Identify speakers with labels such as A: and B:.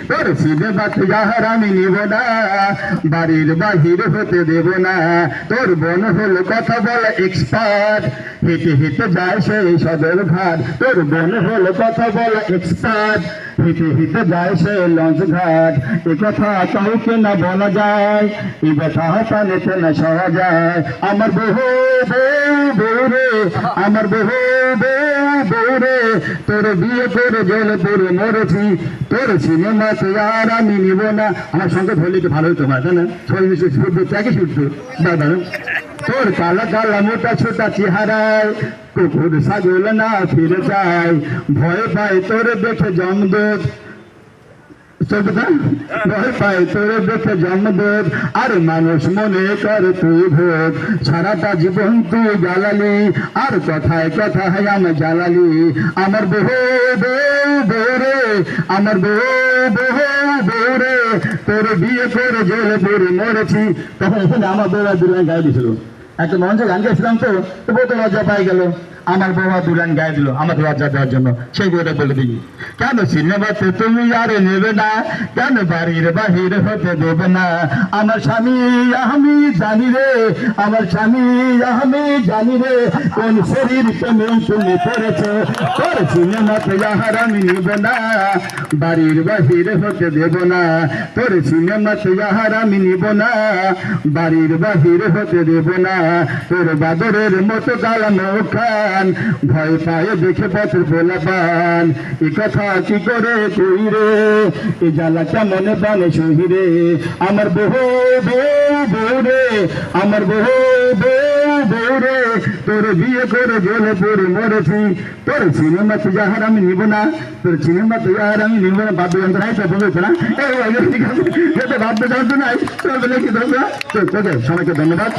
A: তোর সিনেমাত যাহার আমি নিব না, বাড়ির বাহির হতে দেব না। তোর বোন হলো কথা বলা এক্সপার্ট, হেঁটে হেঁটে যায় সেই সদর ঘাট। তোর বোন হলো কথা বলা এক্সপার্ট, হেঁটে হেঁটে যায় সে লঞ্চ ঘাট। এ কথা কাউকে না বলা যায়, এ কথা পানেতে না সওয়া যায়। আমার বহু বউ বউ রে, আমার বহু বউ বউ রে, তোর বিয়ে করে জল পরে মরেছি, তোর সিনেমাতে আর আমি নিব না। আমার সঙ্গে ধরলে তো ভালো হতো তাই না? ছয় মিশে শুদ্ধ একই শুদ্ধ দাদা। তোর কালা কালা মোটা ছোটা চেহারায় কুকুর ছাগল না ফিরে যায়, ভয় পায় তোর দেখে জমদূত, ভয় পায় তোর দেখে জমদূত। আর মানুষ মনে করে তুই ভূত, সারাটা জীবন তুই জ্বালালি, আর কথায় কথায় আমি জ্বালালি। আমার বহু বউ বউ রে, আমার বহু বহু বউ রে, তোর বিয়ে করে জেলে পড়ে মরেছি। তখন এখানে আমার বউরা দুলান গায়ে দিয়েছিল, একটা মঞ্চে গান গেছিলাম তো বউ তো লজ্জা পাই গেল। আমার বউরা দুলান গায়ে দিল আমাকে লজ্জা দেওয়ার জন্য। সেই বউটা বলে দিই, কেন সিনেমাতে তুমি আর নেবে না, কেন বাড়ির বাহির হতে দেবে না। আমার স্বামী আমি জানি রে, আমার স্বামী আমি জানি রে, কোন শরীর তুমি তুমি পড়েছো। তোর সিনেমাতে যাহার আমি নিব না, বাড়ির বাহির হতে দেব না। তোর সিনেমাতে যাহার আমি নিব না, বাড়ির বাহির হতে দেব না। তোর বাদরের মতো গালানো খান, ভয় পায়ে দেখে পথের পোলাপান। এ কথা কি করে কই রে, এ জ্বালা কেমনে বানে সহি রে। আমার বহু বউ বউ রে, আমার বহু বউ বউ রে, তোর বিয়ে করে জেলে পড়ে মরেছি। তোর সিনেমাতে যাহার আমি নিব না, তোর সিনেমাতে যাহার আমি নিব না। বাদ্যযন্ত্র নাই তো বলেছে না, ঠিক আছে বাদ্যযন্ত্র নাই তো বলে কি দরকার। তো সবাইকে ধন্যবাদ।